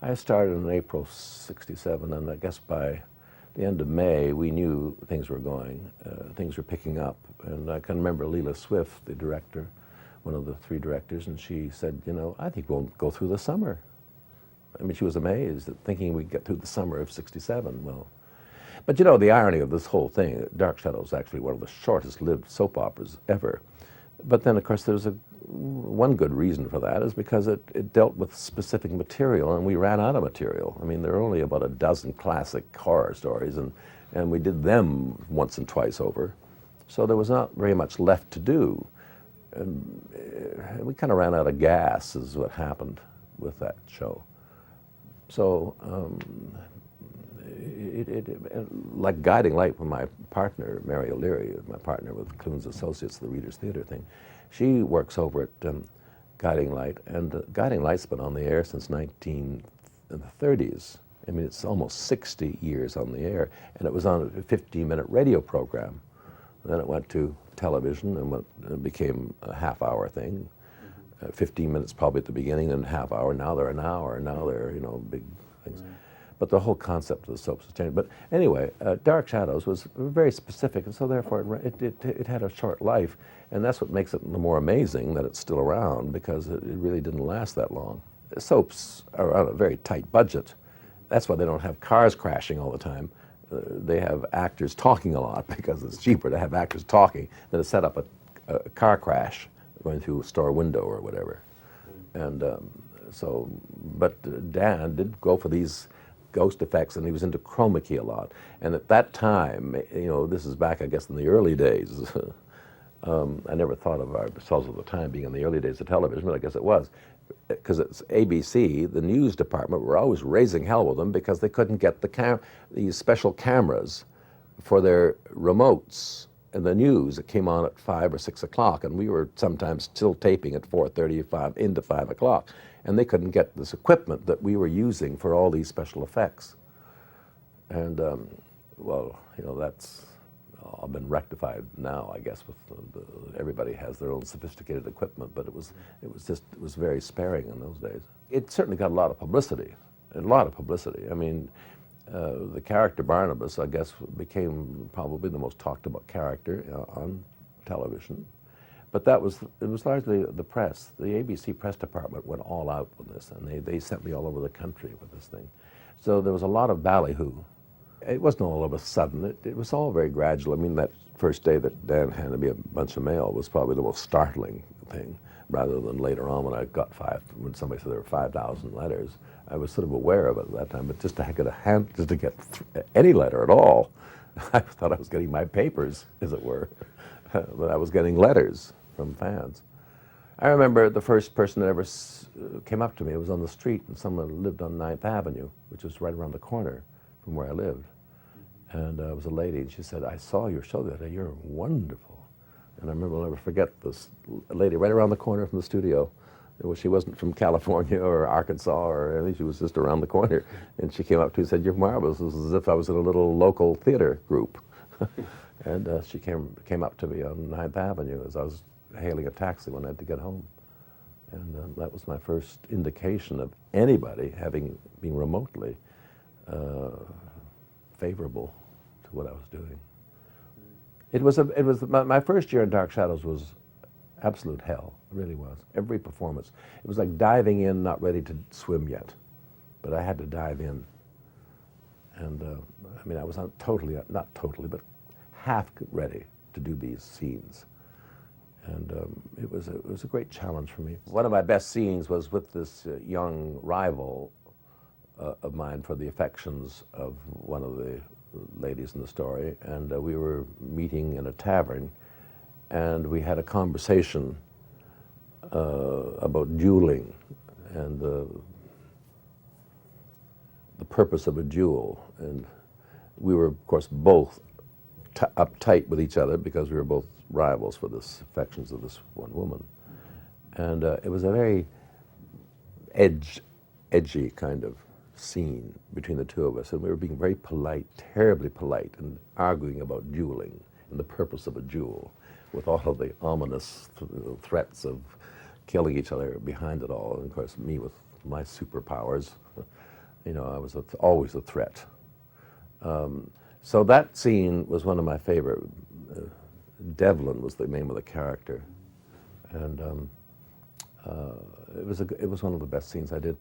I started in April '67, and I guess by the end of May, we knew things were going, things were picking up. And I can remember Leela Swift, the director, one of the three directors, and she said, you know, I think we'll go through the summer. I mean, she was amazed at thinking we'd get through the summer of '67. Well, but you know, the irony of this whole thing, Dark Shadows is actually one of the shortest lived soap operas ever. But then, of course, there's one good reason for that is because it dealt with specific material, and we ran out of material. I mean, there are only about a dozen classic horror stories, and we did them once and twice over. So there was not very much left to do. And we kind of ran out of gas is what happened with that show. So like Guiding Light with my partner, Mary O'Leary, my partner with Clunes Associates, the Reader's Theatre thing, she works over at Guiding Light, and Guiding Light's been on the air since in the 30s. I mean, it's almost 60 years on the air, and it was on a 15-minute radio program. And then it went to television and it became a half-hour thing. 15 minutes probably at the beginning and half hour. Now they're an hour. Now they're, you know, big things. Right. But the whole concept of the soaps has changed. But anyway, Dark Shadows was very specific, and so therefore it had a short life, and that's what makes it the more amazing that it's still around, because it really didn't last that long. Soaps are on a very tight budget. That's why they don't have cars crashing all the time. They have actors talking a lot, because it's cheaper to have actors talking than to set up a car crash going through a store window or whatever. And but Dan did go for these ghost effects, and he was into chroma key a lot. And at that time, you know, this is back, I guess, in the early days. I never thought of ourselves at the time being in the early days of television, but I guess it was. Because it's ABC, the news department were always raising hell with them because they couldn't get these special cameras for their remotes. And the news, it came on at 5 or 6 o'clock, and we were sometimes still taping at 4:30 into 5 o'clock. And they couldn't get this equipment that we were using for all these special effects. And, well, you know, that's all been rectified now, I guess, with everybody has their own sophisticated equipment, but it was very sparing in those days. It certainly got a lot of publicity, I mean, the character Barnabas, I guess, became probably the most talked about character on television. But it was largely the press. The ABC press department went all out with this, and they sent me all over the country with this thing. So there was a lot of ballyhoo. It wasn't all of a sudden. It was all very gradual. I mean, that first day that Dan handed me a bunch of mail was probably the most startling thing, rather than later on when somebody said there were 5,000 letters. I was sort of aware of it at that time, but just to get any letter at all, I thought I was getting my papers, as it were, but I was getting letters from fans. I remember the first person that ever came up to me, it was on the street, and someone lived on 9th Avenue, which was right around the corner from where I lived. And it was a lady, and she said, "I saw your show that day, you're wonderful." And I remember, I'll never forget this lady right around the corner from the studio. She wasn't from California or Arkansas or anything, she was just around the corner. And she came up to me and said, "You're marvelous." It was as if I was in a little local theater group. And she came up to me on 9th Avenue as I was hailing a taxi when I had to get home. And that was my first indication of anybody having been remotely favorable to what I was doing. My first year in Dark Shadows was absolute hell. It really was. Every performance. It was like diving in, not ready to swim yet, but I had to dive in. And I mean, I was not totally, but half ready to do these scenes. And it was a great challenge for me. One of my best scenes was with this young rival of mine for the affections of one of the ladies in the story, and we were meeting in a tavern, and we had a conversation about dueling and the purpose of a duel. And we were, of course, both uptight with each other because we were both rivals for the affections of this one woman. And it was a very edgy kind of scene between the two of us, and we were being very polite, terribly polite, and arguing about dueling and the purpose of a duel, with all of the ominous threats of killing each other behind it all. And of course, me with my superpowers You know, I was always a threat. So that scene was one of my favorite. Devlin was the name of the character, and it was one of the best scenes I did.